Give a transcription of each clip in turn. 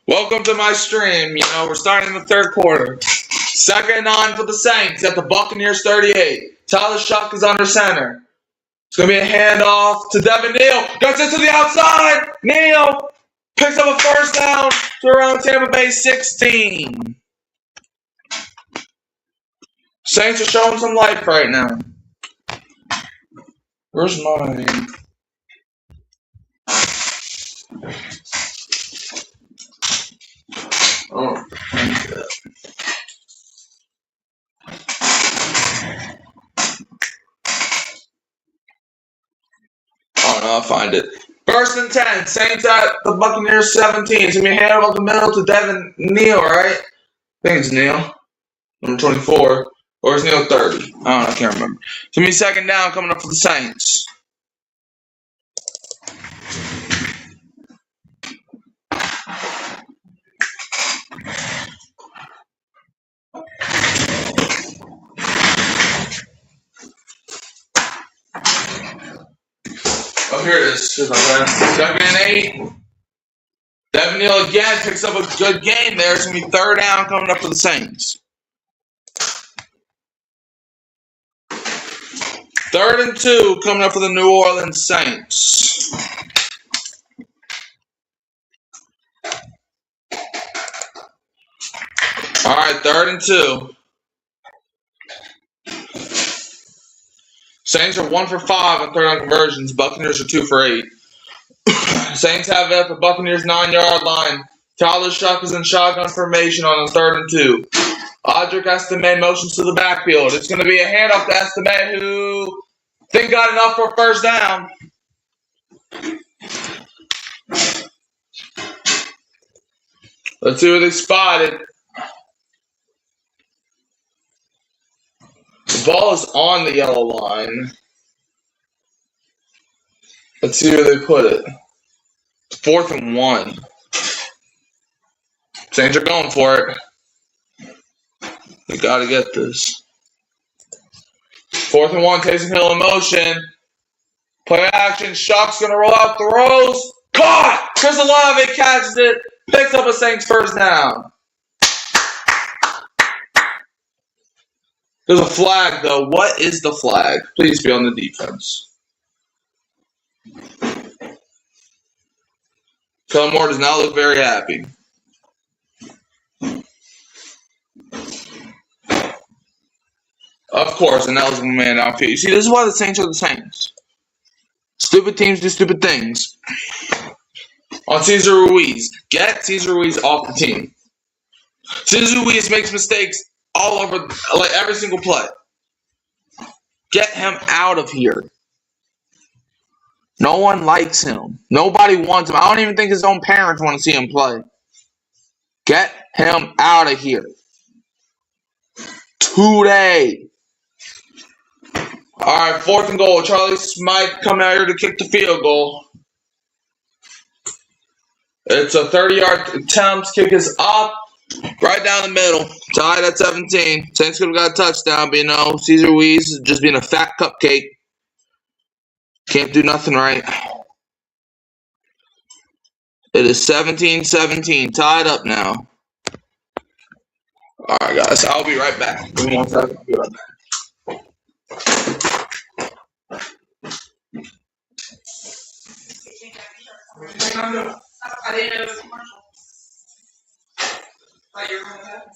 Welcome to my stream. We're starting the third quarter. 2nd and 9 for the Saints at the Buccaneers 38. Tyler Shuck is under center. It's going to be a handoff to Devin Neal. Goes into the outside. Neal picks up a first down to around Tampa Bay 16. Saints are showing some life right now. Where's mine? Oh, I'll find it. 1st and 10. Saints at the Buccaneers 17. It's going to be a handoff up the middle to Devin Neal, right? I think it's Neal. Number 24. Or is Neal 30? I don't know. I can't remember. It's going to be 2nd down coming up for the Saints. Oh, here it is. Here's my friend. 2nd and 8. Devin Neal again picks up a good game there. It's going to be 3rd down coming up for the Saints. 3rd and 2 coming up for the New Orleans Saints. All right, 3rd and 2. Saints are 1 for 5 on 3rd down conversions. Buccaneers are 2 for 8. Saints have it at the Buccaneers 9-yard line. Tyler Shuck is in shotgun formation on the 3rd and 2. Audric Estime motions to the backfield. It's going to be a handoff to Estime, who I think got enough for a first down. Let's see what they spotted. The ball is on the yellow line. Let's see where they put it. 4th and 1. Saints are going for it. They got to get this. 4th and 1, Taysom Hill in motion. Play action. Shuck's going to roll out, throws. Caught! Chris Olave catches it. Picks up a Saints first down. There's a flag, though. What is the flag? Please be on the defense. Kellen Moore does not look very happy. Of course, and that was a man out here. You see, this is why the Saints are the Saints. Stupid teams do stupid things. On Cesar Ruiz. Get Cesar Ruiz off the team. Cesar Ruiz makes mistakes all over, like every single play. Get him out of here. No one likes him. Nobody wants him. I don't even think his own parents want to see him play. Get him out of here. Today. All right, 4th and goal. Charlie Smythe coming out here to kick the field goal. It's a 30-yard attempt. Kick is up. Right down the middle. Tied at 17. Saints could have got a touchdown, but Cesar Ruiz is just being a fat cupcake. Can't do nothing right. It is 17-17. Tied up now. All right, guys. I'll be right back. Give me 1 second. I'll be right back. I didn't know it was a commercial. Thought you were going to that.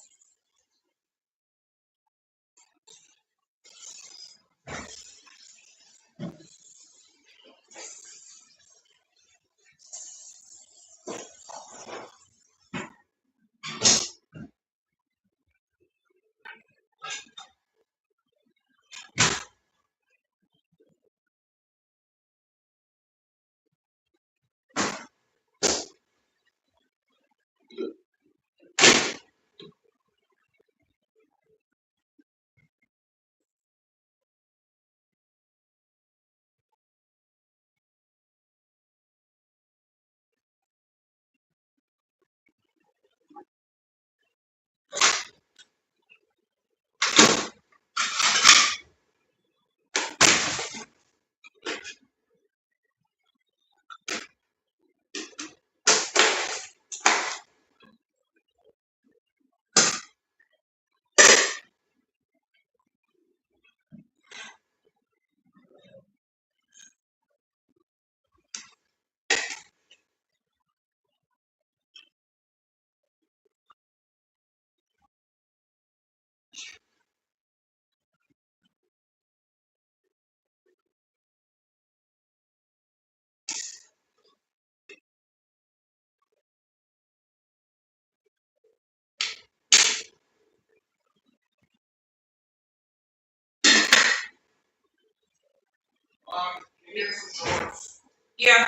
You get some shorts. Yeah.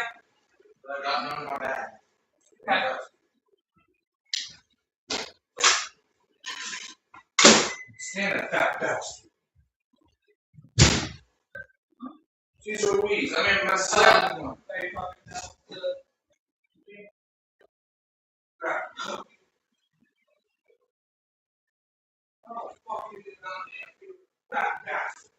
But I got none in my bag. Okay. Stand that fat bastard. Cesar Ruiz. I mean, myself. Are you talking about the Oh, fuck you, did not you fat bastard.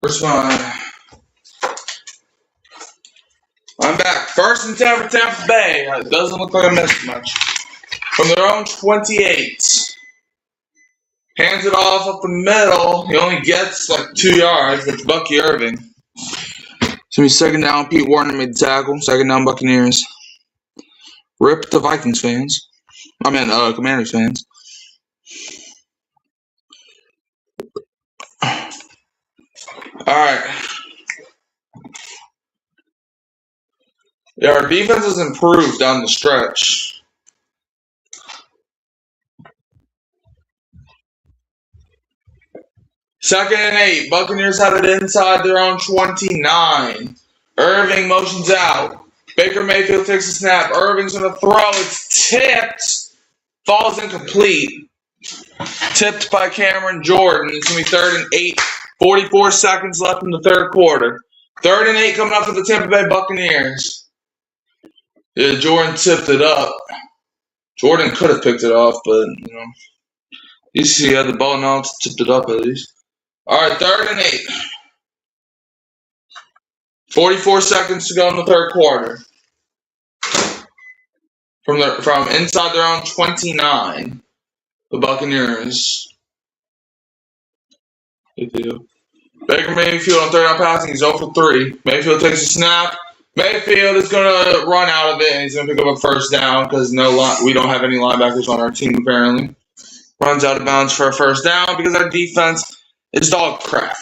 First one. I'm back. First and 10 for Tampa Bay. It doesn't look like I missed much. From their own 28. Hands it off up the middle. He only gets like 2 yards. That's Bucky Irving. It's going to be second down. Pete Warner made the tackle. Second down, Buccaneers. Rip the Vikings fans. I mean, Commanders fans. Alright. Yeah, our defense has improved down the stretch. Second and 8. Buccaneers have it inside their own 29. Irving motions out. Baker Mayfield takes a snap. Irving's going to throw. It's tipped. Falls incomplete. Tipped by Cameron Jordan. It's going to be third and 8. 44 seconds left in the third quarter. Third and 8 coming up for the Tampa Bay Buccaneers. Yeah, Jordan tipped it up. Jordan could have picked it off, but, you know. At least he had the ball now. It's tipped it up at least. All right, third and 8. 44 seconds to go in the third quarter. From inside their own 29, the Buccaneers. Baker Mayfield on third down passing. He's 0 for 3. Mayfield takes a snap. Mayfield is going to run out of it, and he's going to pick up a first down because we don't have any linebackers on our team apparently. Runs out of bounds for a first down because our defense is dog crap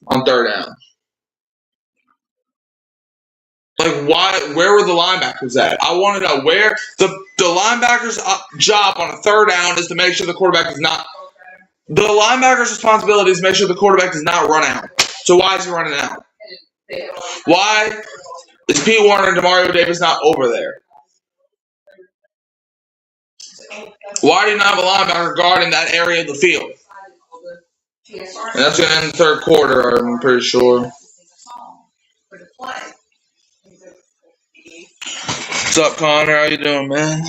on third down. Like, why? Where were the linebackers at? I want to know where the linebacker's job on a third down is to make sure the quarterback is not. The linebacker's responsibility is to make sure the quarterback does not run out. So why is he running out? Why is Pete Warner and Demario Davis not over there? Why do you not have a linebacker guarding that area of the field? And that's going to end the third quarter, I'm pretty sure. What's up, Connor? How you doing, man?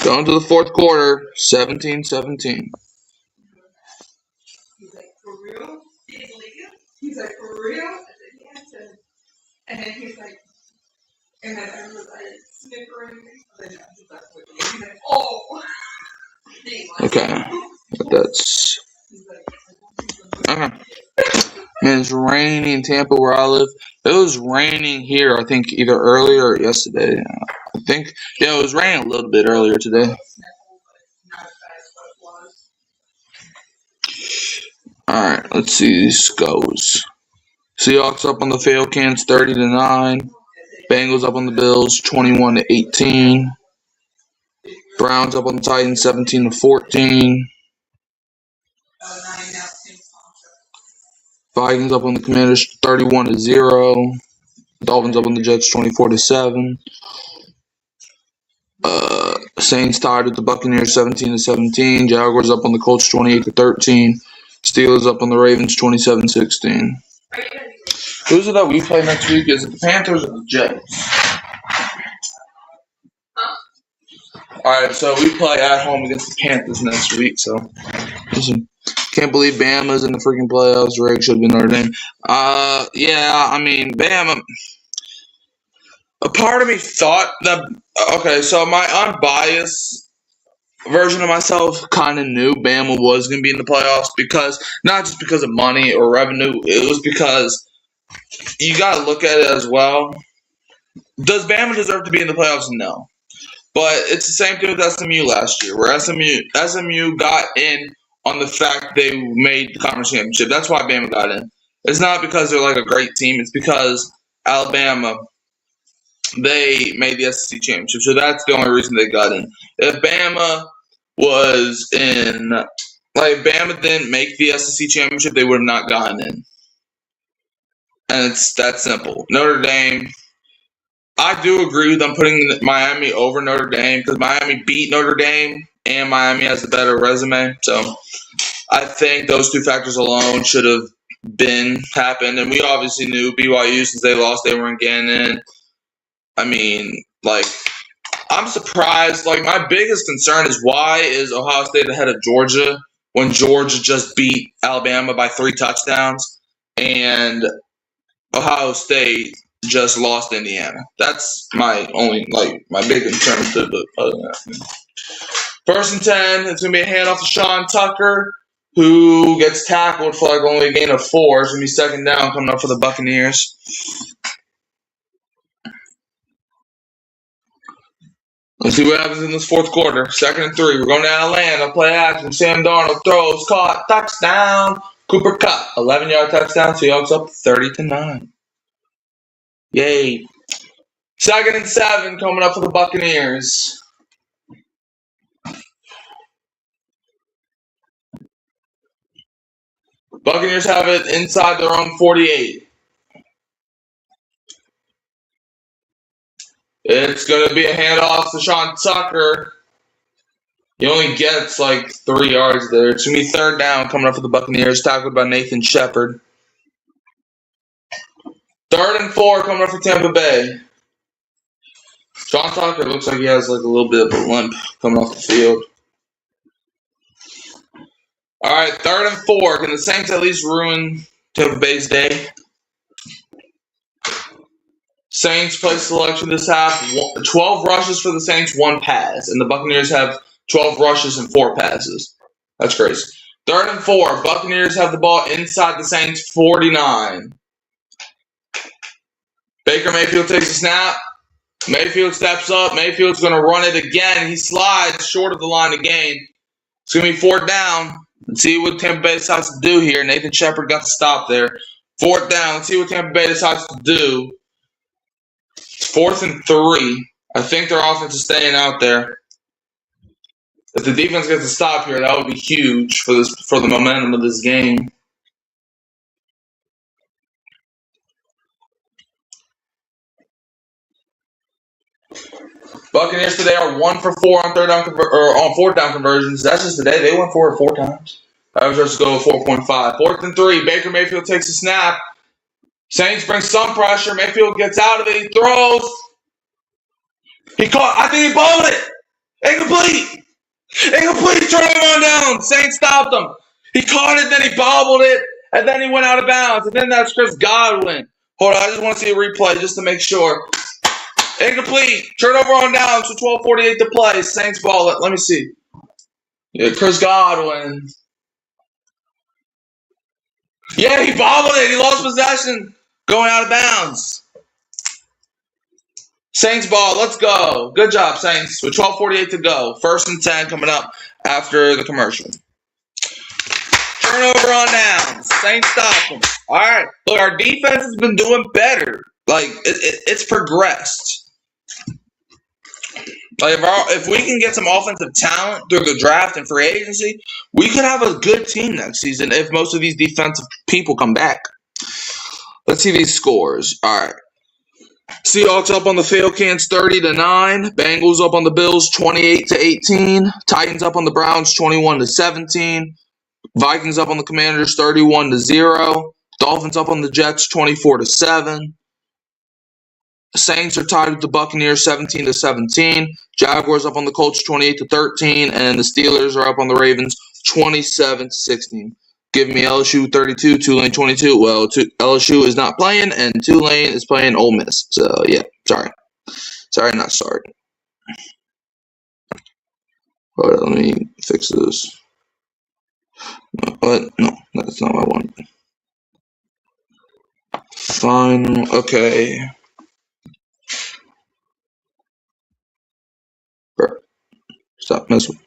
Going to the fourth quarter, 17-17. He's like, for real? He's like, for real? I said, yeah. And then he's like, and then I was like, snickering. And then he's like, oh. Okay. That's. Okay. Man, it's raining in Tampa where I live. It was raining here, I think, either earlier or yesterday. It was raining a little bit earlier today. Alright, let's see this goes. Seahawks up on the Falcons 30-9. Bengals up on the Bills 21-18. Browns up on the Titans 17-14. Vikings up on the Commanders 31-0. Dolphins up on the Jets 24-7. Saints tied with the Buccaneers 17-17. Jaguars up on the Colts 28-13. Steelers up on the Ravens 27-16. Who's it that we play next week? Is it the Panthers or the Jets? Alright, so we play at home against the Panthers next week. So, listen, can't believe Bama's in the freaking playoffs. Rig should have been Notre Dame. Yeah, I mean, Bama. A part of me thought that. Okay, so my unbiased version of myself kind of knew Bama was going to be in the playoffs because not just because of money or revenue. It was because you got to look at it as well. Does Bama deserve to be in the playoffs? No. But it's the same thing with SMU last year, where SMU got in on the fact they made the conference championship. That's why Bama got in. It's not because they're like a great team. It's because Alabama, they made the SEC championship. So that's the only reason they got in. If Bama was in, like, if Bama didn't make the SEC championship, they would have not gotten in. And it's that simple. Notre Dame. I do agree with them putting Miami over Notre Dame because Miami beat Notre Dame and Miami has a better resume. So I think those two factors alone should have happened. And we obviously knew BYU, since they lost, they weren't getting in. I mean, like, I'm surprised. Like, my biggest concern is why is Ohio State ahead of Georgia when Georgia just beat Alabama by 3 touchdowns and Ohio State just lost Indiana. That's my only, my big concern to the other than that. 1st and 10, it's going to be a handoff to Sean Tucker, who gets tackled for only a gain of 4. It's going to be 2nd down coming up for the Buccaneers. Let's see what happens in this 4th quarter. 2nd and 3. We're going to Atlanta. Play action. Sam Darnold throws, caught, touchdown. Cooper Kupp, 11-yard touchdown. Seahawks up 30-9. Yay. 2nd and 7 coming up for the Buccaneers. Buccaneers have it inside their own 48. It's going to be a handoff to Sean Tucker. He only gets 3 yards there. It's going to be 3rd down coming up for the Buccaneers, tackled by Nathan Shepard. 3rd and 4 coming up for Tampa Bay. Sean Tucker looks like he has a little bit of a limp coming off the field. All right, 3rd and 4. Can the Saints at least ruin Tampa Bay's day? Saints play selection this half. 12 rushes for the Saints, 1 pass. And the Buccaneers have 12 rushes and 4 passes. That's crazy. 3rd and 4. Buccaneers have the ball inside the Saints 49. Baker Mayfield takes a snap. Mayfield steps up. Mayfield's going to run it again. He slides short of the line of gain. It's going to be 4th down. Let's see what Tampa Bay decides to do here. Nathan Shepard got the stop there. 4th down. Let's see what Tampa Bay decides to do. It's 4th and 3. I think their offense is staying out there. If the defense gets a stop here, that would be huge for the momentum of this game. Buccaneers today are 1 for 4 on 4th down conversions. That's just today. They went for it 4 times. I was just go 4.5. 4th and 3. Baker Mayfield takes a snap. Saints bring some pressure. Mayfield gets out of it. He throws. He caught. I think he balled it. Incomplete. Turn it on down. Saints stopped him. He caught it, then he bobbled it, and then he went out of bounds. And then that's Chris Godwin. Hold on. I just want to see a replay just to make sure. Incomplete. Turnover on down. So 12:48 to play. Saints ball it. Let me see. Yeah, Chris Godwin. Yeah, he bobbled it. He lost possession. Going out of bounds. Saints ball. Let's go. Good job, Saints. With 12:48 to go. 1st and 10 coming up after the commercial. Turnover on down. Saints stop them. All right. Look, our defense has been doing better. It's progressed. If we can get some offensive talent through the draft and free agency, we could have a good team next season if most of these defensive people come back. Let's see these scores. All right. Seahawks up on the Falcons 30-9. Bengals up on the Bills 28-18. Titans up on the Browns 21-17. Vikings up on the Commanders 31-0. Dolphins up on the Jets 24-7. Saints are tied with the Buccaneers 17-17. Jaguars up on the Colts 28-13, and the Steelers are up on the Ravens 27-16. Give me LSU 32, Tulane 22. Well, LSU is not playing, and Tulane is playing Ole Miss. So yeah, sorry, not sorry. Hold on, let me fix this. What? No, that's not what I want. Final. Okay. Stop messing.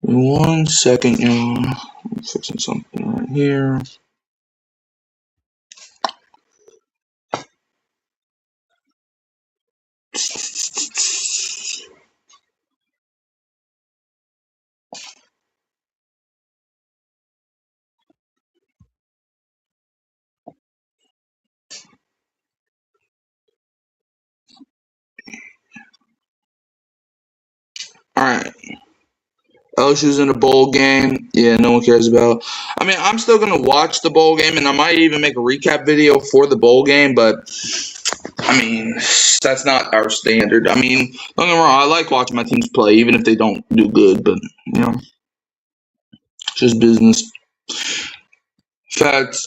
1 second, y'all. I'm fixing something right here. All right. LSU's in a bowl game. Yeah, no one cares about. I mean, I'm still going to watch the bowl game, and I might even make a recap video for the bowl game, but, I mean, that's not our standard. I mean, don't get me wrong, I like watching my teams play, even if they don't do good, but, you know, it's just business. In fact,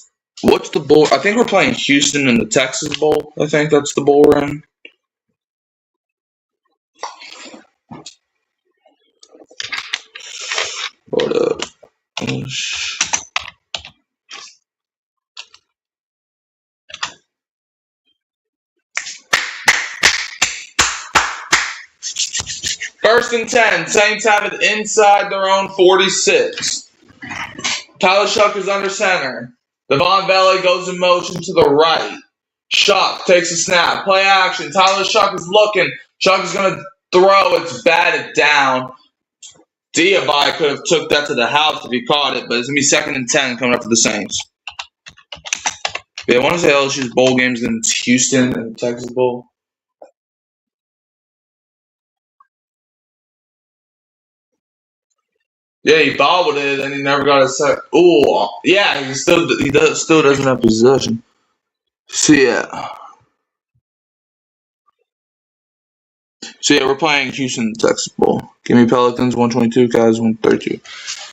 what's the bowl? I think we're playing Houston in the Texas Bowl. I think that's the bowl we're in. Hold up. 1st and 10. Saints have it inside their own 46. Tyler Shuck is under center. Devon Valley goes in motion to the right. Shuck takes a snap. Play action. Tyler Shuck is looking. Shuck is going to throw. It's batted down. Diaby could have took that to the house if he caught it, but it's going to be 2nd and 10 coming up for the Saints. Yeah, I want to say LSU's bowl games, then it's Houston and the Texas Bowl. Yeah, he bobbled it, and he never got a set. Ooh, yeah, he still doesn't have possession. So yeah, we're playing Houston Texas Bowl. Give me Pelicans 122, Cavs 132.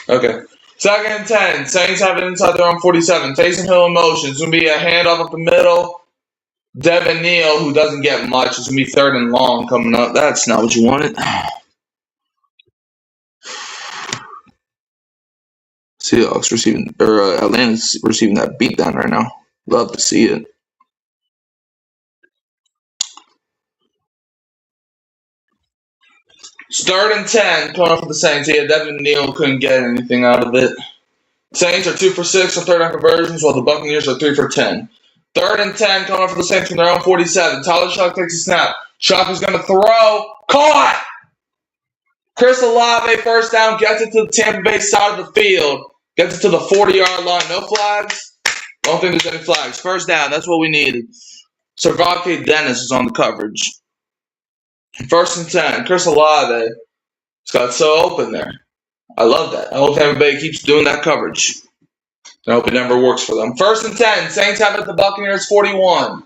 Okay. 2nd and 10. Saints have it inside their own 47. Taysom Hill in motion. It's gonna be a handoff up the middle. Devin Neal, who doesn't get much, it's gonna be 3rd and long coming up. That's not what you wanted. Seahawks receiving, or Atlanta's receiving that beatdown right now. Love to see it. It's 3rd and 10 coming up for the Saints. Yeah, Devin Neal couldn't get anything out of it. Saints are 2 for 6 on 3rd down conversions, while the Buccaneers are 3 for 10. 3rd and 10 coming up for the Saints from their own 47. Tyler Shuck takes a snap. Shuck is going to throw. Caught! Chris Olave, 1st down, gets it to the Tampa Bay side of the field. Gets it to the 40-yard line. No flags? Don't think there's any flags. 1st down, that's what we needed. Servante Dennis is on the coverage. 1st and 10. Chris Olave has got so open there. I love that. I hope Tampa Bay keeps doing that coverage. I hope it never works for them. 1st and 10. Saints have it at the Buccaneers 41.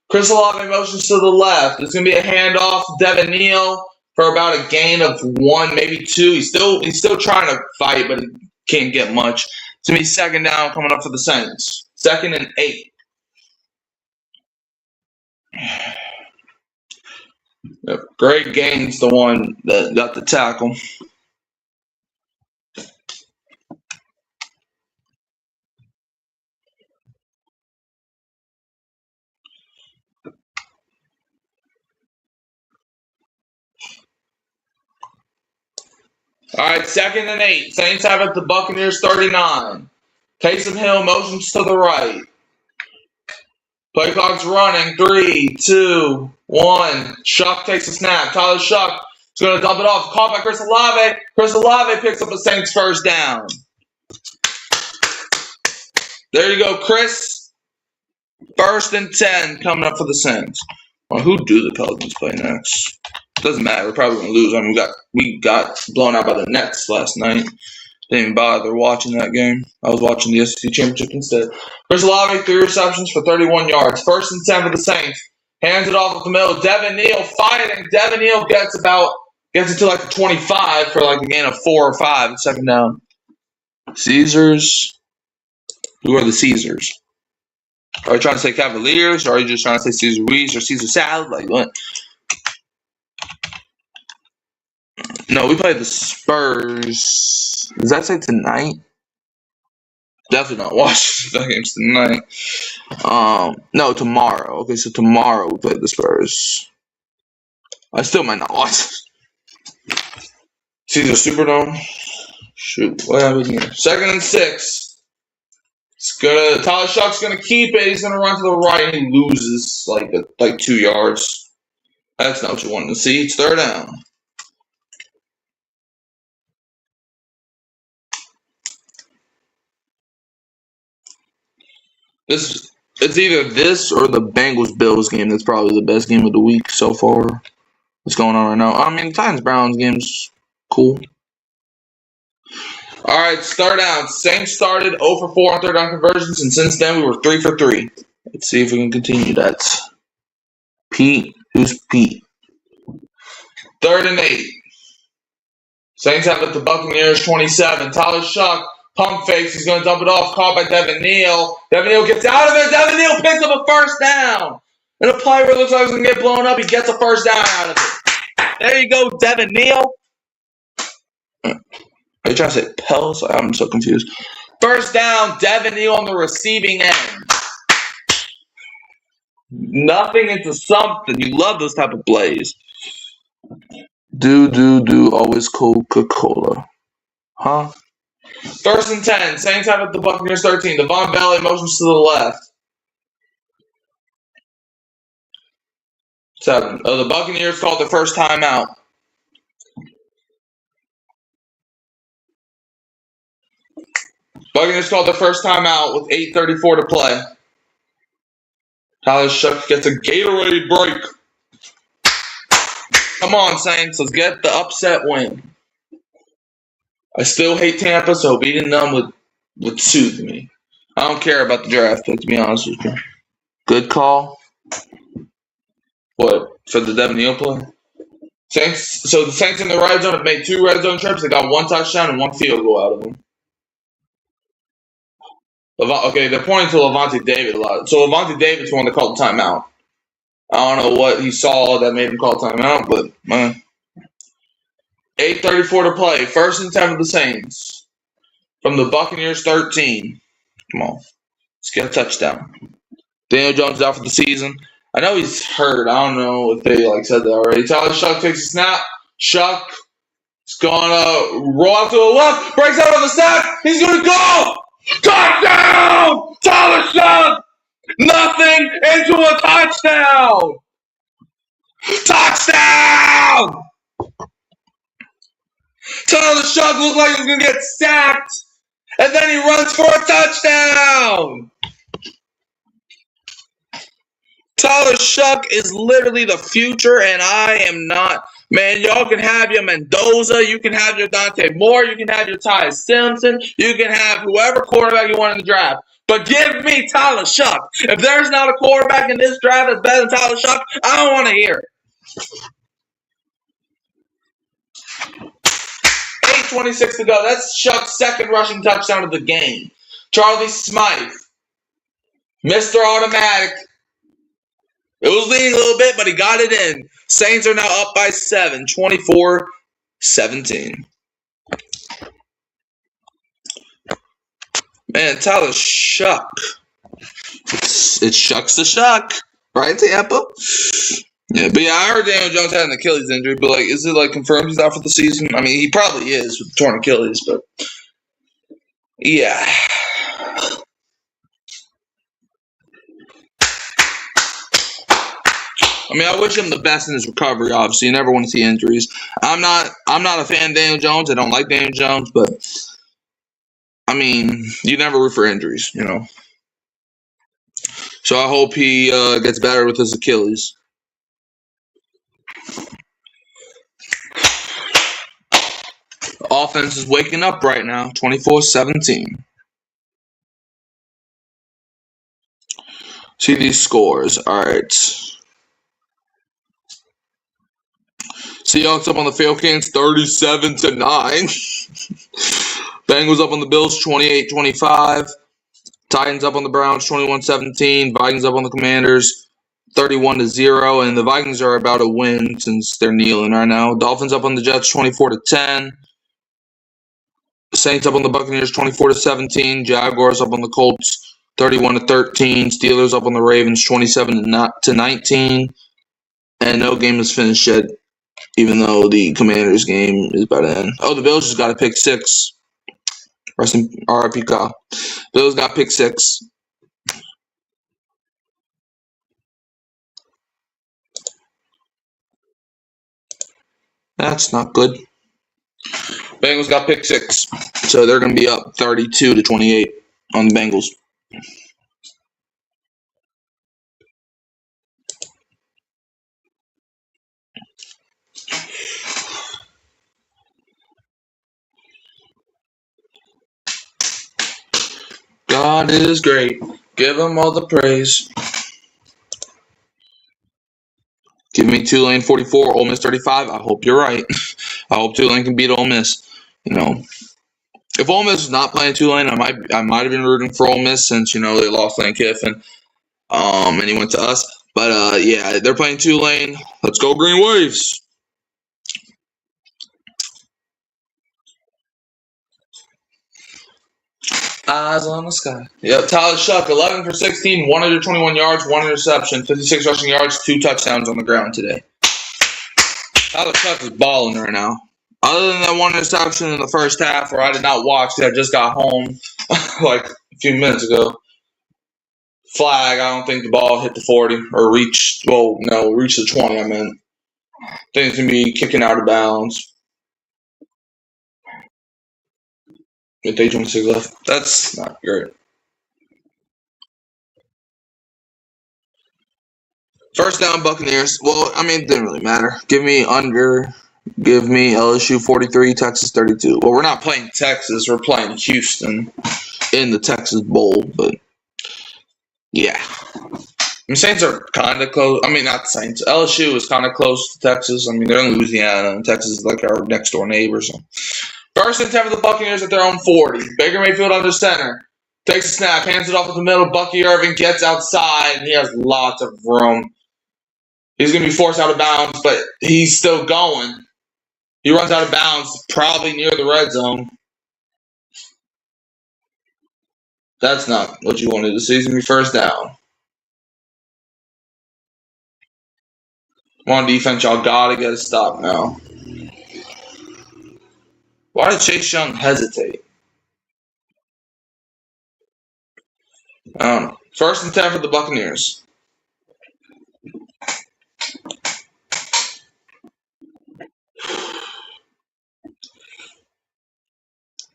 Chris Olave motions to the left. It's going to be a handoff to Devin Neal for about a gain of 1, maybe 2. He's still trying to fight, but he can't get much. It's going to be 2nd down coming up for the Saints. 2nd and 8. Yep. Great Gain's the one that got the tackle. All right, 2nd and 8. Saints have it the Buccaneers 39. Taysom Hill motions to the right. Play clock's running. 3, 2, 1. Shuck takes a snap. Tyler Shuck is going to dump it off. Caught by Chris Olave. Chris Olave picks up the Saints' 1st down. There you go, Chris. First and 10 coming up for the Saints. Well, who do the Pelicans play next? Doesn't matter. We're probably gonna lose. I mean, we got blown out by the Nets last night. Didn't even bother watching that game. I was watching the SEC Championship instead. Chris Olave, 3 receptions for 31 yards. First and 10 for the Saints. Hands it off at the middle. Devin Neal fighting. Devin Neal gets it to like the 25 for like a gain of 4 or 5. Second down. Caesars. Who are the Caesars? Are you trying to say Cavaliers, or are you just trying to say Caesar Ruiz or Caesar Salad? Like what? No, we play the Spurs. Does that say tonight? Definitely not watching that game's tonight. No, tomorrow. Okay, so tomorrow we play the Spurs. I still might not watch it. Caesar Superdome. Shoot, what happened here? 2nd and 6. Tyler Shuck's gonna keep it. He's gonna run to the right and he loses like 2 yards. That's not what you wanted to see. It's 3rd down. It's either this or the Bengals-Bills game that's probably the best game of the week so far. What's going on right now? I mean, Titans-Browns game's cool. All right, start down. Saints started 0 for 4 on 3rd down conversions, and since then we were 3 for 3. Let's see if we can continue that. Pete, who's Pete? 3rd and 8. Saints have it to Buccaneers 27. Tyler Shuck, pump fakes. He's going to dump it off. Caught by Devin Neal. Devin Neal gets out of it. Devin Neal picks up a first down. In a play where it looks like he's going to get blown up, he gets a first down out of it. There you go, Devin Neal. Are you trying to say Pels? I'm so confused. First down, Devin Neal on the receiving end. Nothing into something. You love those type of plays. Always Coca-Cola. Huh? 1st and 10. Saints have it the Buccaneers 13. Devon Belly motions to the left. 7. The Buccaneers called their first timeout. Buccaneers called their first timeout with 8:34 to play. Tyler Shuck gets a Gatorade break. Come on, Saints. Let's get the upset win. I still hate Tampa, so beating them would soothe me. I don't care about the draft pick, to be honest with you. Good call. What? For the Devin Neal play? Saints. So the Saints in the red zone have made 2 red zone trips. They got 1 touchdown and 1 field goal out of them. Okay, they're pointing to Levante David a lot. So Levante David's the one that called the timeout. I don't know what he saw that made him call timeout, but 8:34 to play. 1st and 10 for the Saints. From the Buccaneers 13. Come on. Let's get a touchdown. Daniel Jones is out for the season. I know he's hurt. I don't know if they said that already. Tyler Shuck takes a snap. Shuck is going to roll out to the left. Breaks out on the sack. He's going to go. Touchdown! Tyler Shuck! Nothing into a touchdown! Touchdown! Tyler Shuck looked like he was going to get sacked, and then he runs for a touchdown! Tyler Shuck is literally the future, and I am not. Man, y'all can have your Mendoza, you can have your Dante Moore, you can have your Ty Simpson, you can have whoever quarterback you want in the draft. But give me Tyler Shuck. If there's not a quarterback in this draft that's better than Tyler Shuck, I don't want to hear it. 8:26 to go. That's Shuck's 2nd rushing touchdown of the game. Charlie Smythe, Mr. Automatic. It was leading a little bit, but he got it in. Saints are now up by 7, 24-17. Man, Tyler Shuck. It shucks the Shuck. Right, Tampa? Yeah, but yeah, I heard Daniel Jones had an Achilles injury, but is it confirmed he's out for the season? I mean, he probably is with the torn Achilles, but yeah. I mean, I wish him the best in his recovery. Obviously, you never want to see injuries. I'm not a fan of Daniel Jones. I don't like Daniel Jones, but I mean, you never root for injuries, So I hope he gets better with his Achilles. Offense is waking up right now, 24-17. See these scores. All right. Seahawks up on the Falcons 37-9. Bengals up on the Bills 28-25. Titans up on the Browns 21-17. Vikings up on the Commanders 31-0. And the Vikings are about to win since they're kneeling right now. Dolphins up on the Jets 24-10. Saints up on the Buccaneers 24-17. Jaguars up on the Colts 31-13. Steelers up on the Ravens 27-19. And no game is finished yet, even though the Commanders game is about to end. Oh, the Bills just got a pick six. Rest in RIP Kyle. Bills got pick six. That's not good. Bengals got pick six. So they're going to be up 32-28 on the Bengals. God is great. Give him all the praise. Give me Tulane 44, Ole Miss 35. I hope you're right. I hope Tulane can beat Ole Miss. You know, if Ole Miss is not playing Tulane, I might have been rooting for Ole Miss since they lost Lane Kiffin, and he went to us. But yeah, they're playing Tulane. Let's go Green Waves. Eyes on the sky. Yep, Tyler Shuck, 11 for 16, 121 yards, 1 interception, 56 rushing yards, 2 touchdowns on the ground today. Tyler Shuck is balling right now. Other than that 1 interception in the first half where I did not watch it, I just got home like a few minutes ago. Flag, I don't think the ball hit the 40 or reached the 20, I meant. I think it's going to be kicking out of bounds. With 8:26 left. That's not great. First down, Buccaneers. Well, I mean, it didn't really matter. Give me under. Give me LSU 43, Texas 32. Well, we're not playing Texas. We're playing Houston in the Texas Bowl. But, yeah. I mean, Saints are kind of close. I mean, not the Saints. LSU is kind of close to Texas. I mean, they're in Louisiana, and Texas is like our next-door neighbor. So. First and 10 for the Buccaneers at their own 40. Baker Mayfield under center. Takes a snap, hands it off at the middle. Bucky Irving gets outside, and he has lots of room. He's going to be forced out of bounds, but he's still going. He runs out of bounds, probably near the red zone. That's not what you wanted to see. He's going to be first down. Come on, defense, y'all got to get a stop now. Why did Chase Young hesitate? I don't know. First and 10 for the Buccaneers.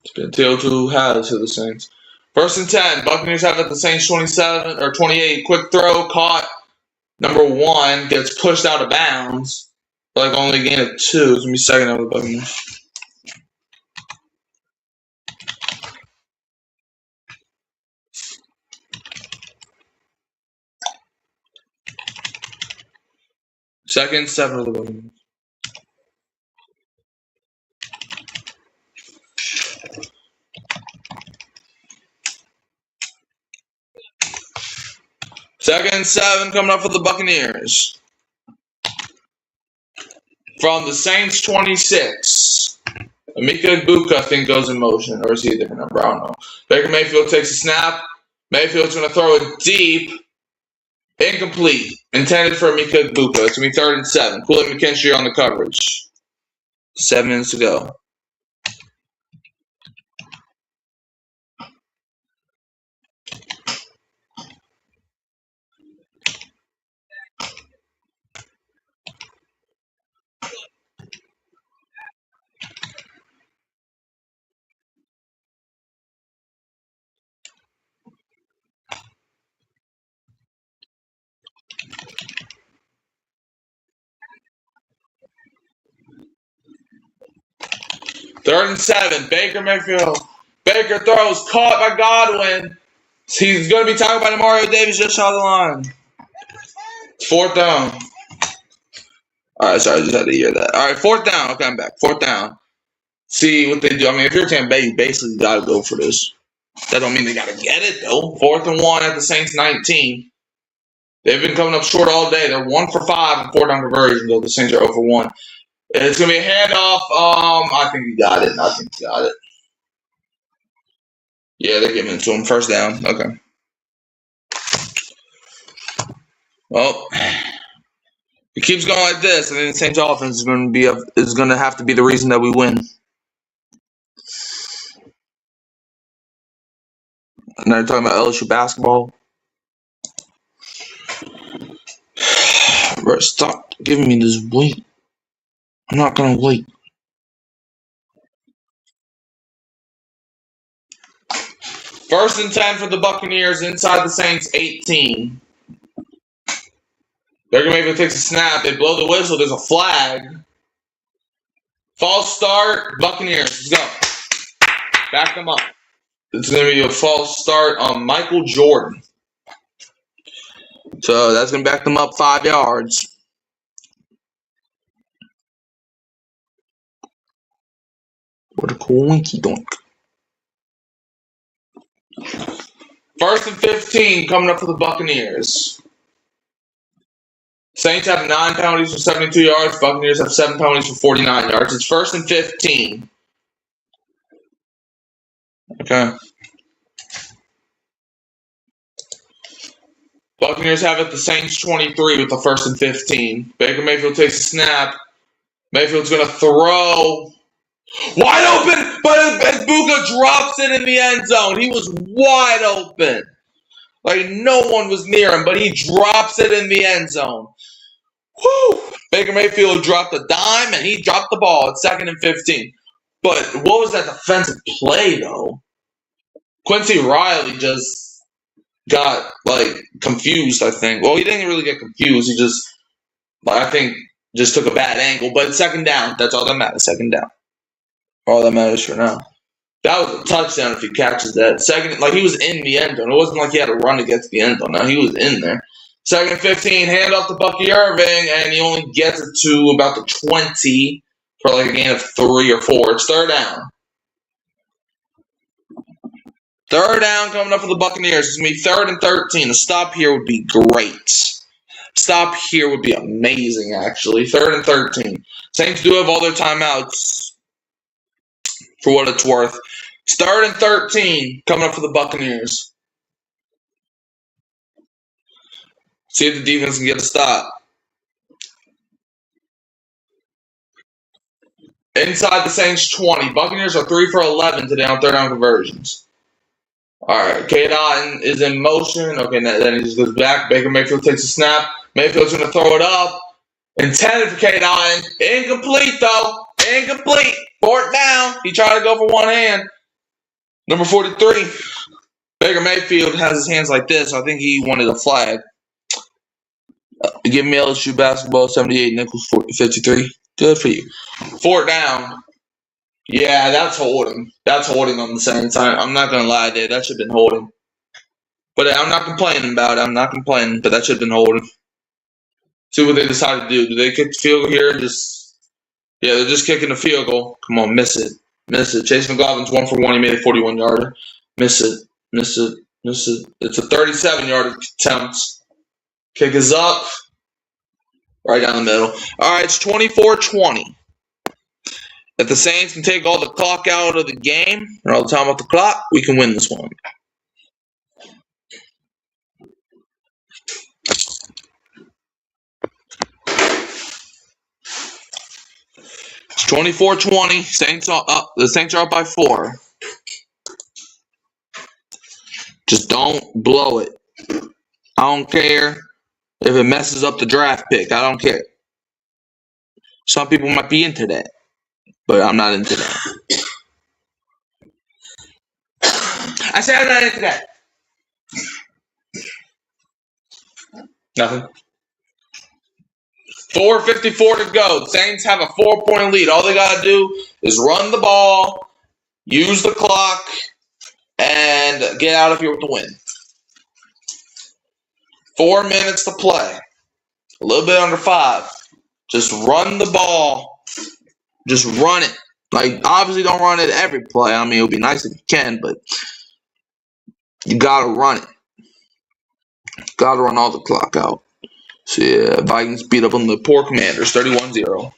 It's been TO2 has to the Saints. First and 10. Buccaneers have it at the Saints 27 or 28. Quick throw, caught. Number 1 gets pushed out of bounds. Like only gain of 2. It's going to be second out of the Buccaneers. Second, 7 of the Buccaneers. Second, 7 coming up for the Buccaneers. From the Saints 26. Emeka Egbuka, I think, goes in motion. Or is he a different number? I don't know. Baker Mayfield takes a snap. Mayfield's going to throw it deep. Incomplete. Intended for Emeka Egbuka. It's going to be third and 7. Kool-Aid McKinstry on the coverage. 7 minutes to go. 3rd and 7. Baker Mayfield. Baker throws. Caught by Godwin. He's going to be tackled by Mario Davis just shot the line. 4th down. All right, sorry, I just had to hear that. All right, 4th down. Okay, I'm back. 4th down. See what they do. I mean, if you're Tampa Bay, you basically got to go for this. That don't mean they got to get it, though. 4th and 1 at the Saints 19. They've been coming up short all day. They're 1 for 5 in 4th down conversions, though the Saints are 0 for 1. It's going to be a handoff. I think he got it. Yeah, they're giving it to him. 1st down. Okay. Well, it keeps going like this, and then the Saints offense is going to have to be the reason that we win. And they're talking about LSU basketball. Bro, stop giving me this wait. I'm not going to wait. 1st and 10 for the Buccaneers inside the Saints 18. They're going to make it take a snap. They blow the whistle. There's a flag. False start. Buccaneers. Let's go. Back them up. It's going to be a false start on Michael Jordan. So that's going to back them up 5 yards. What a coinky doink. 1st and 15 coming up for the Buccaneers. Saints have 9 penalties for 72 yards. Buccaneers have 7 penalties for 49 yards. It's 1st and 15. Okay. Buccaneers have it the Saints 23 with the 1st and 15. Baker Mayfield takes a snap. Mayfield's going to throw. Wide open, but Buka drops it in the end zone. He was wide open. Like, no one was near him, but he drops it in the end zone. Woo! Baker Mayfield dropped a dime, and he dropped the ball at 2nd and 15. But what was that defensive play, though? Quincy Riley just got, confused, I think. Well, he didn't really get confused. He just, I think, just took a bad angle. But 2nd down, that's all that matters, 2nd down. All that matters for now. That was a touchdown if he catches that. He was in the end zone. It wasn't like he had to run to get to the end zone. No, he was in there. 2nd and 15, hand off to Bucky Irving, and he only gets it to about the 20 for a gain of 3 or 4. It's 3rd down. 3rd down coming up for the Buccaneers. It's going to be 3rd and 13. A stop here would be great. Stop here would be amazing, actually. 3rd and 13. Saints do have all their timeouts. For what it's worth. It's 3rd and 13 coming up for the Buccaneers. See if the defense can get a stop. Inside the Saints 20. Buccaneers are 3 for 11 today on 3rd down conversions. All right, K. Dotton is in motion. Okay, then he just goes back. Baker Mayfield takes a snap. Mayfield's going to throw it up. Intended for K. Dotton. Incomplete, though. Incomplete. 4th down. He tried to go for one hand. Number 43. Baker Mayfield has his hands like this. I think he wanted a flag. Give me LSU basketball, 78, Nichols 53. Good for you. 4th down. Yeah, that's holding. That's holding on the Saints. I'm not going to lie there. That should have been holding. But I'm not complaining about it. I'm not complaining, but that should have been holding. See what they decide to do. Do they kick the field goal here? Yeah, they're just kicking the field goal. Come on, miss it. Miss it. Chase McLaughlin's 1 for 1. He made a 41-yarder. Miss it. Miss it. Miss it. It's a 37-yard attempt. Kick is up. Right down the middle. All right, it's 24-20. If the Saints can take all the clock out of the game and all the time off the clock, we can win this one. It's 24-20. Saints are up. The Saints are up by 4. Just don't blow it. I don't care if it messes up the draft pick. I don't care. Some people might be into that, but I'm not into that. I said I'm not into that. Nothing. 4:54 to go. Saints have a 4-point lead. All they got to do is run the ball, use the clock, and get out of here with the win. 4 minutes to play. A little bit under 5. Just run the ball. Just run it. Like, obviously don't run it every play. I mean, it would be nice if you can, but you got to run it. Got to run all the clock out. So, yeah, Vikings beat up on the poor Commanders, 31-0.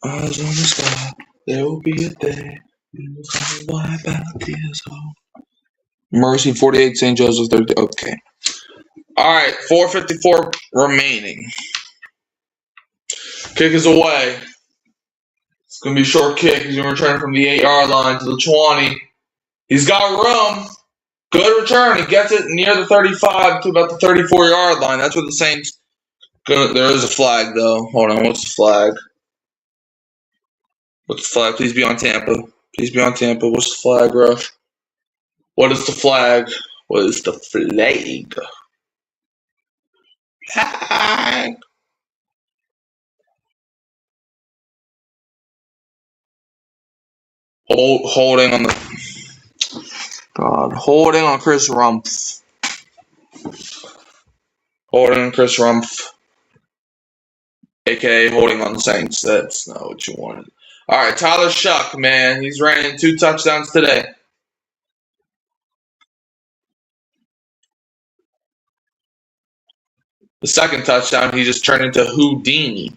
Eyes on the sky, there will be a day. You will come wipe out tears. Mercy, 48, St. Joseph, 30. Okay. All right, 4:54 remaining. Kick is away. It's going to be a short kick. He's going to return from the 8-yard line to the 20. He's got room. Good return. He gets it near the 35 to about the 34-yard line. That's where the Saints go. There is a flag, though. Hold on. What's the flag? What's the flag? Please be on Tampa. Please be on Tampa. What's the flag, Rush? What is the flag? What is the flag? Flag. Holding on holding on Chris Rumpf. Holding on Chris Rumpf. AKA holding on the Saints. That's not what you wanted. All right, Tyler Shuck, man. He's ran in 2 touchdowns today. The second touchdown, he just turned into Houdini.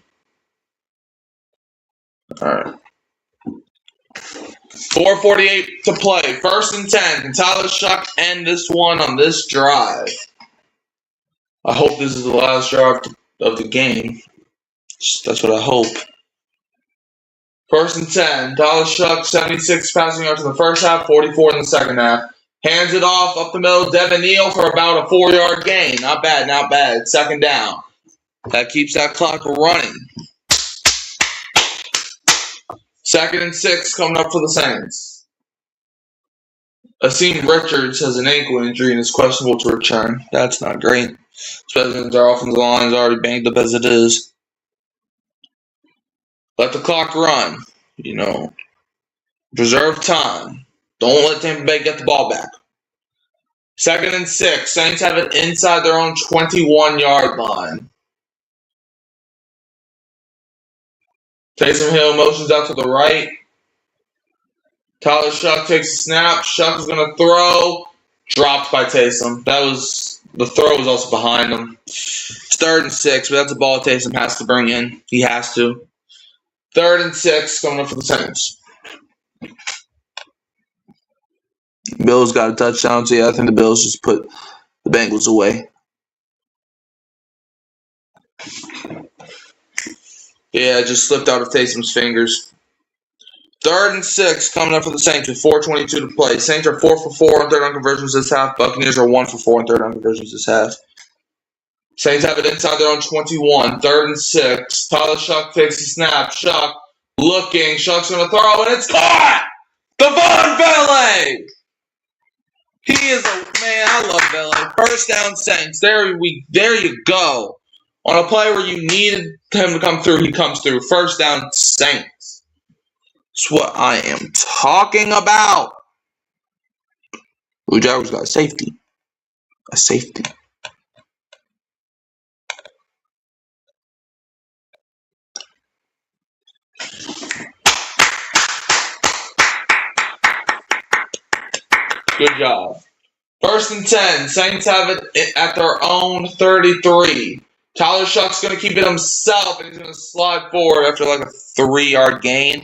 All right. 4:48 to play. 1st and 10. Can Tyler Shuck end this one on this drive? I hope this is the last drive of the game. That's what I hope. 1st and 10. Tyler Shuck, 76 passing yards in the first half, 44 in the second half. Hands it off up the middle. Devin Neal for about a 4-yard gain. Not bad, not bad. 2nd down. That keeps that clock running. 2nd and 6 coming up for the Saints. Asim Richards has an ankle injury and is questionable to return. That's not great, especially since our offensive line is already banged up as it is. Let the clock run. Preserve time. Don't let Tampa Bay get the ball back. 2nd and 6. Saints have it inside their own 21-yard line. Taysom Hill motions out to the right. Tyler Shuck takes a snap. Shuck is going to throw. Dropped by Taysom. The throw was also behind him. It's 3rd and 6, but that's a ball Taysom has to bring in. He has to. 3rd and 6 coming up for the Saints. Bills got a touchdown, so yeah, I think the Bills just put the Bengals away. Yeah, it just slipped out of Taysom's fingers. 3rd and 6 coming up for the Saints with 4:22 to play. Saints are 4 for 4 on 3rd down conversions this half. Buccaneers are 1 for 4 on 3rd down conversions this half. Saints have it inside their own 21. 3rd and 6. Tyler Shuck takes a snap. Shuck looking. Shuck's going to throw, and it's caught! Devon Vele! He is man, I love Vele. 1st down Saints. There you go. On a play where you needed him to come through, he comes through. 1st down Saints. That's what I am talking about. Blue Jaguars got a safety. A safety. Good job. 1st and 10. Saints have it at their own 33. Tyler Shuck's going to keep it himself, and he's going to slide forward after like a 3-yard gain.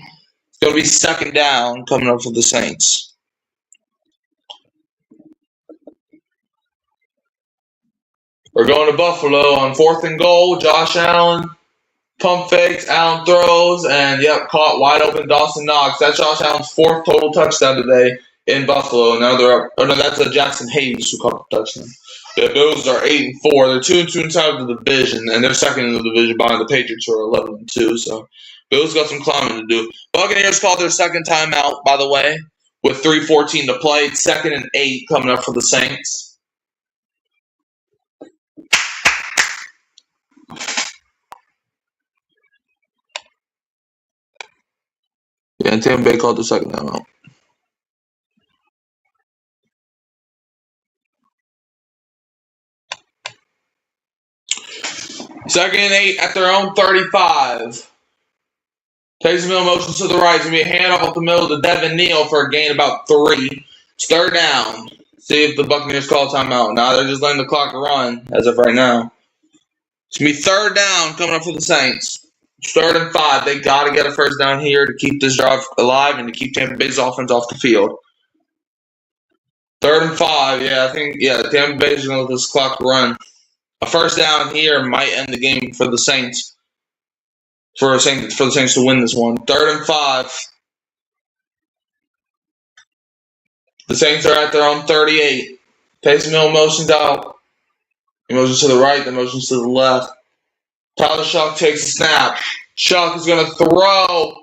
It's going to be 2nd down coming up for the Saints. We're going to Buffalo on 4th and goal. Josh Allen pump fakes, Allen throws, and caught wide open Dawson Knox. That's Josh Allen's 4th total touchdown today in Buffalo. Now they're up. Oh no, that's Jackson Hayes who caught the touchdown. The Bills are 8-4. They're 2-2 inside the division, and they're second in the division behind the Patriots, who are 11-2. So Bills got some climbing to do. Buccaneers called their second timeout, by the way, with 3:14 to play. It's 2nd and 8 coming up for the Saints. Yeah, and Tampa Bay called the second timeout. 2nd and 8 at their own 35. Takes the middle motion to the right. It's going to be a handoff up the middle to Devin Neal for a gain about 3. It's 3rd down. See if the Buccaneers call timeout. Now they're just letting the clock run as of right now. It's going to be 3rd down coming up for the Saints. It's 3rd and 5. They got to get a first down here to keep this drive alive and to keep Tampa Bay's offense off the field. 3rd and 5. Tampa Bay's going to let this clock run. A first down here might end the game for the Saints. For the Saints to win this one. 3rd and 5. The Saints are at their own 38. Taysom Hill motions out. He motions to the right, then motions to the left. Tyler Shough takes a snap. Shough is going to throw.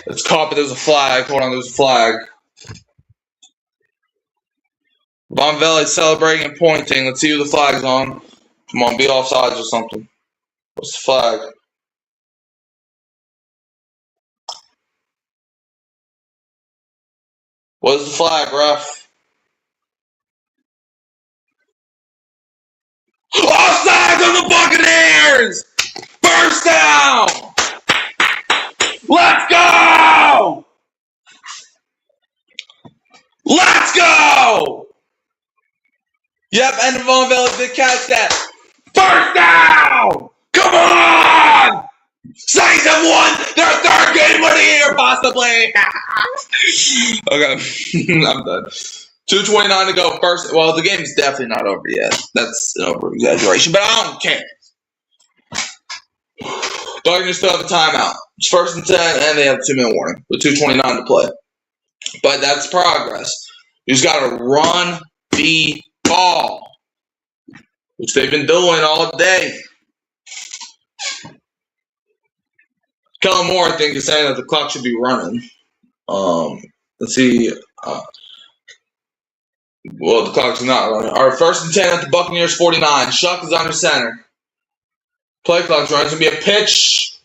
It's caught, but there's a flag. Hold on, there's a flag. Von Velle's celebrating and pointing. Let's see who the flag's on. Come on, be offsides or something. What's the flag? What is the flag, ref? Offside on the Buccaneers! First down! Let's go! Let's go! Yep, and Von Velle did catch that. First down! Come on! Saints have won their 3rd game of the year, possibly. Okay, I'm done. 2:29 to go. Well, the game is definitely not over yet. That's an over-exaggeration, but I don't care. Buccaneers still have a timeout. It's 1st and 10, and they have a 2-minute warning with 2:29 to play. But that's progress. You just got to run the ball, which they've been doing all day. Kellen Moore, I think, is saying that the clock should be running. Let's see. Well, the clock's not running. All right, 1st and 10 at the Buccaneers 49. Shough is under center. Play clock's running. It's going to be a pitch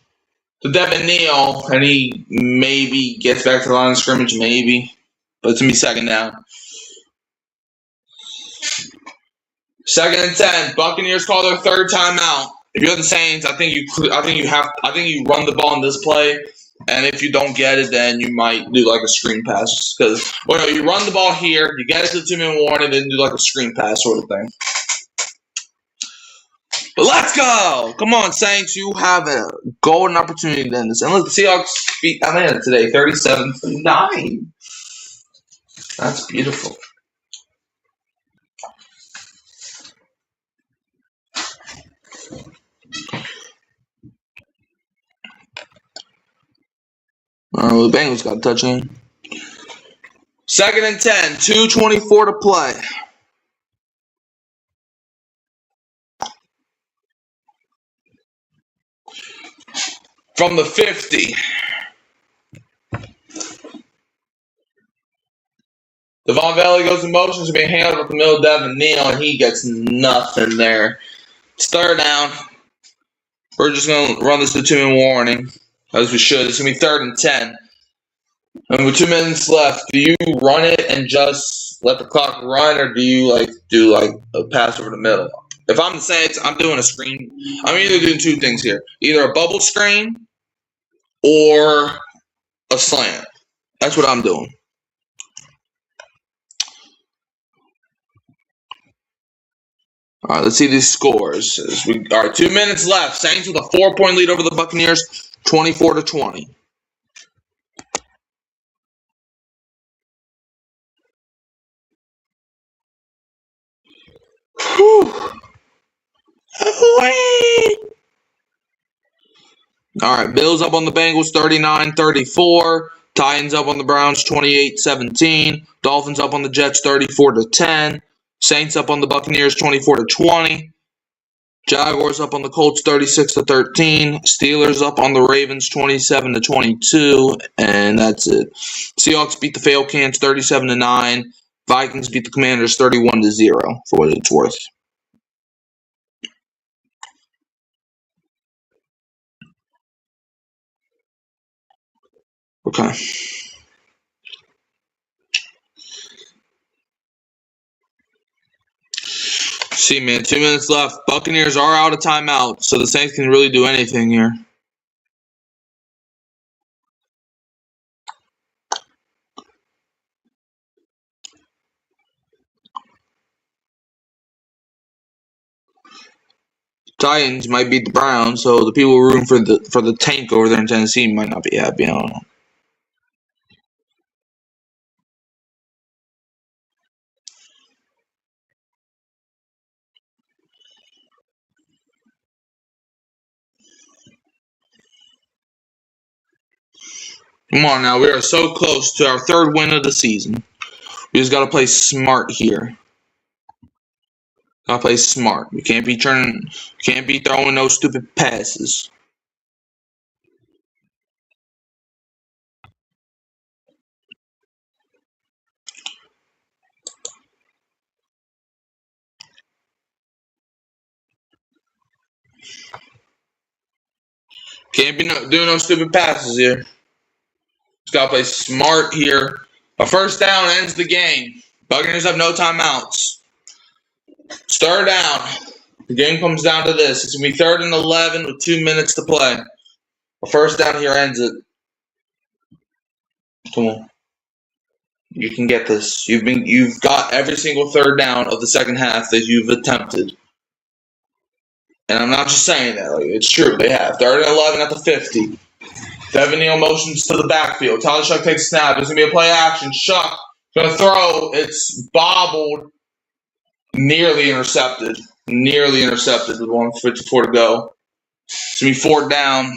to Devin Neal, and he maybe gets back to the line of scrimmage, maybe. But it's going to be 2nd down. 2nd and 10. Buccaneers call their 3rd timeout. If you're the Saints, I think you run the ball in this play, and if you don't get it, then you might do like a screen pass. You run the ball here, you get it to the 2-minute warning, then do like a screen pass sort of thing. But let's go! Come on, Saints, you have a golden opportunity to end this. And look, the Seahawks beat Atlanta today, 37-9. That's beautiful. The Bengals got a touchdown. 2nd and 10, 2:24 to play. From the 50. Von Velle goes in motion to be handled with the middle of Devin Neal, and he gets nothing there. It's 3rd down. We're just going to run this to 2-minute warning, as we should. It's going to be 3rd and 10. And with 2 minutes left, do you run it and just let the clock run, or do you do a pass over the middle? If I'm the Saints, I'm doing a screen. I'm either doing 2 things here. Either a bubble screen or a slant. That's what I'm doing. All right, let's see these scores. All right, 2 minutes left. Saints with a 4-point lead over the Buccaneers, 24-20. All right, Bills up on the Bengals 39-34. Titans up on the Browns 28-17. Dolphins up on the Jets 34-10. Saints up on the Buccaneers 24-20. Jaguars up on the Colts 36-13. Steelers up on the Ravens 27-22. And that's it. Seahawks beat the Falcons 37-9. Vikings beat the Commanders 31-0 for what it's worth. Okay. See, man, 2 minutes left. Buccaneers are out of timeout, so the Saints can really do anything here. Titans might beat the Browns, so the people rooting for the tank over there in Tennessee might not be happy. I don't know. Come on now, we are so close to our 3rd win of the season. We just got to play smart here. Got to play smart. We can't be throwing no stupid passes. Can't be doing no stupid passes here. Just got to play smart here. A first down ends the game. Buccaneers have no timeouts. It's 3rd down. The game comes down to this. It's going to be 3rd and 11 with 2 minutes to play. A first down here ends it. Come on. You can get this. You've got every single 3rd down of the second half that you've attempted. And I'm not just saying that. Like, it's true. They have. 3rd and 11 at the 50. Devin Neal motions to the backfield. Tyler Shuck takes a snap. There's going to be a play action. Shuck going to throw. It's bobbled. Nearly intercepted. With 1:54 to go. It's going to be 4th down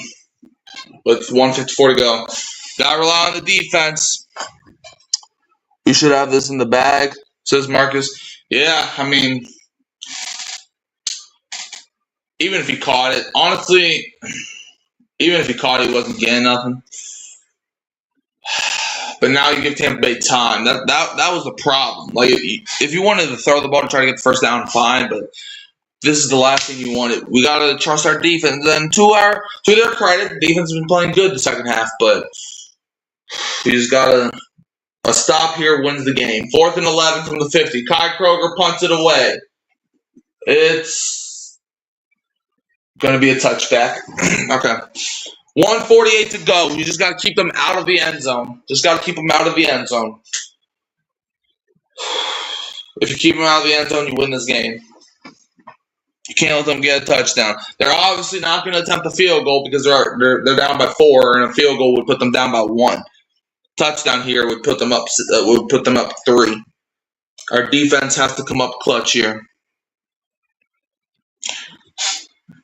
with 1:54 to go. Got to rely on the defense. We should have this in the bag, says Marcus. Yeah, I mean, even if he caught it, honestly, he wasn't getting nothing. But now you give Tampa Bay time. That was the problem. Like, if you wanted to throw the ball to try to get the first down, fine. But this is the last thing you wanted. We gotta trust our defense. And to their credit, the defense has been playing good the second half. But we just gotta. A stop here wins the game. 4th and 11 from the 50. Kai Kroger punts it away. It's going to be a touchback. Okay. 1:48 to go. You just got to keep them out of the end zone. If you keep them out of the end zone, you win this game. You can't let them get a touchdown. They're obviously not going to attempt a field goal because they're down by 4, and a field goal would put them down by 1. Touchdown here would put them up 3. Our defense has to come up clutch here.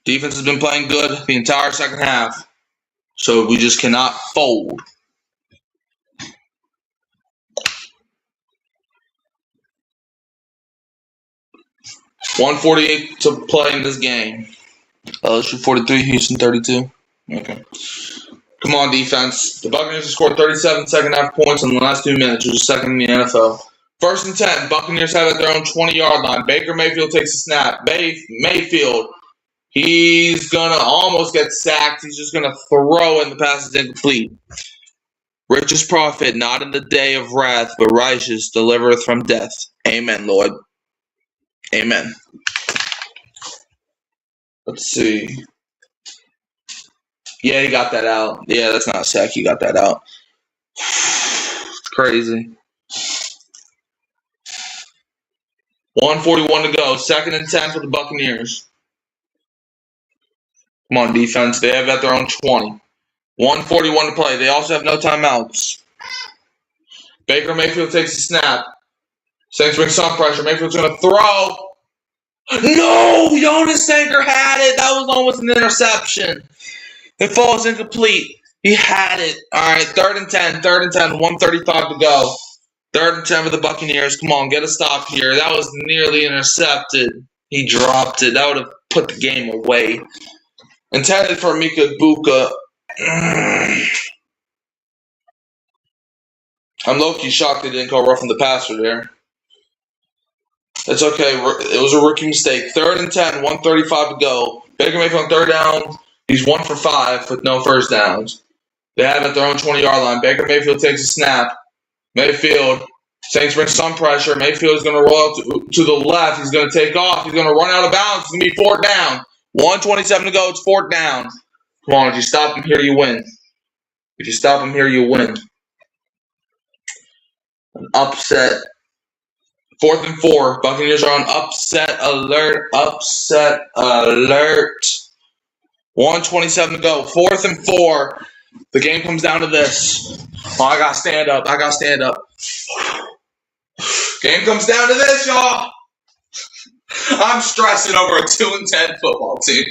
Defense has been playing good the entire second half, so we just cannot fold. $1:48 to play in this game. LSU 43, Houston 32. Okay. Come on, defense. The Buccaneers have scored 37 second-half points in the last 2 minutes, which is 2nd in the NFL. 1st and 10. Buccaneers have at their own 20-yard line. Baker Mayfield takes a snap. Mayfield, he's going to almost get sacked. He's just going to throw, and the pass is incomplete. Righteous prophet, not in the day of wrath, but righteous, delivereth from death. Amen, Lord. Amen. Let's see. Yeah, he got that out. Yeah, that's not a sack. He got that out. It's crazy. 1:41 to go. 2nd and 10 for the Buccaneers. Come on, defense. They have at their own 20. 1:41 to play. They also have no timeouts. Baker Mayfield takes a snap. Saints bring some pressure. Mayfield's going to throw. No! Jonas Sanker had it. That was almost an interception. It falls incomplete. He had it. All right, 3rd and 10. 1:35 to go. 3rd and 10 for the Buccaneers. Come on, get a stop here. That was nearly intercepted. He dropped it. That would have put the game away. Intended for Mika Buka. I'm low-key shocked they didn't call roughing the passer there. It's okay. It was a rookie mistake. 3rd and 10, 1:35 to go. Baker Mayfield on 3rd down. He's 1 for 5 with no first downs. They have him at their own 20-yard line. Baker Mayfield takes a snap. Mayfield, Saints bring some pressure. Mayfield is going to roll out to the left. He's going to take off. He's going to run out of bounds. It's going to be 4th down. 1:27 to go. It's 4th down. Come on, if you stop him here, you win. If you stop him here, you win. An upset. 4th and 4. Buccaneers are on upset alert. Upset alert. 1:27 to go. 4th and 4. The game comes down to this. Oh, I got to stand up. I got to stand up. Game comes down to this, y'all. I'm stressing over a 2-10 football team.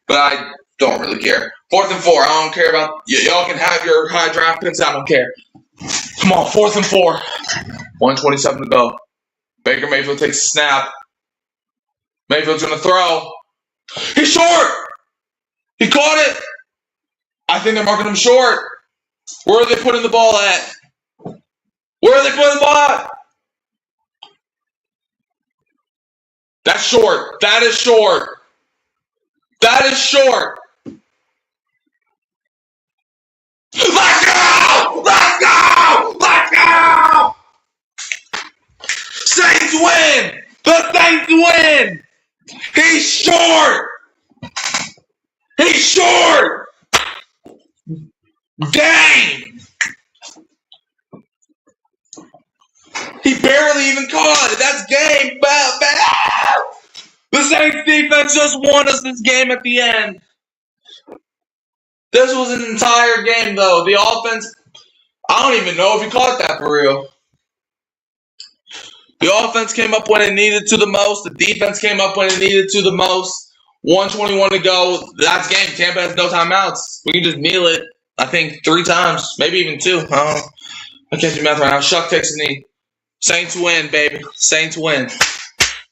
But I don't really care. 4th and 4. I don't care about y'all can have your high draft picks. I don't care. Come on, 4th and 4. 1:27 to go. Baker Mayfield takes a snap. Mayfield's going to throw. He's short. He caught it. I think they're marking him short. Where are they putting the ball at? Where are they putting the ball at? That's short. That is short. That is short. Let's go! Let's go! Let's go! Saints win! The Saints win! He's short! He's short! Dang! He barely even caught it. That's game. The Saints defense just won us this game at the end. This was an entire game, though. The offense, I don't even know if he caught that for real. The offense came up when it needed to the most. The defense came up when it needed to the most. 1:21 to go. That's game. Tampa has no timeouts. We can just kneel it, I think, 3 times. Maybe even 2. I can't do math right now. Shuck takes a knee. Saints win, baby. Saints win.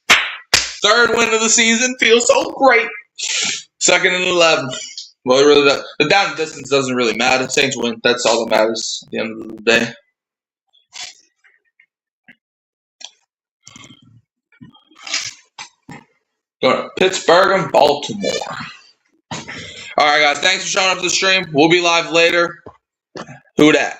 3rd win of the season. Feels so great. 2nd and 11. Well, it really does. The down distance doesn't really matter. Saints win. That's all that matters at the end of the day. Go to Pittsburgh and Baltimore. All right, guys. Thanks for showing up to the stream. We'll be live later. Who dat?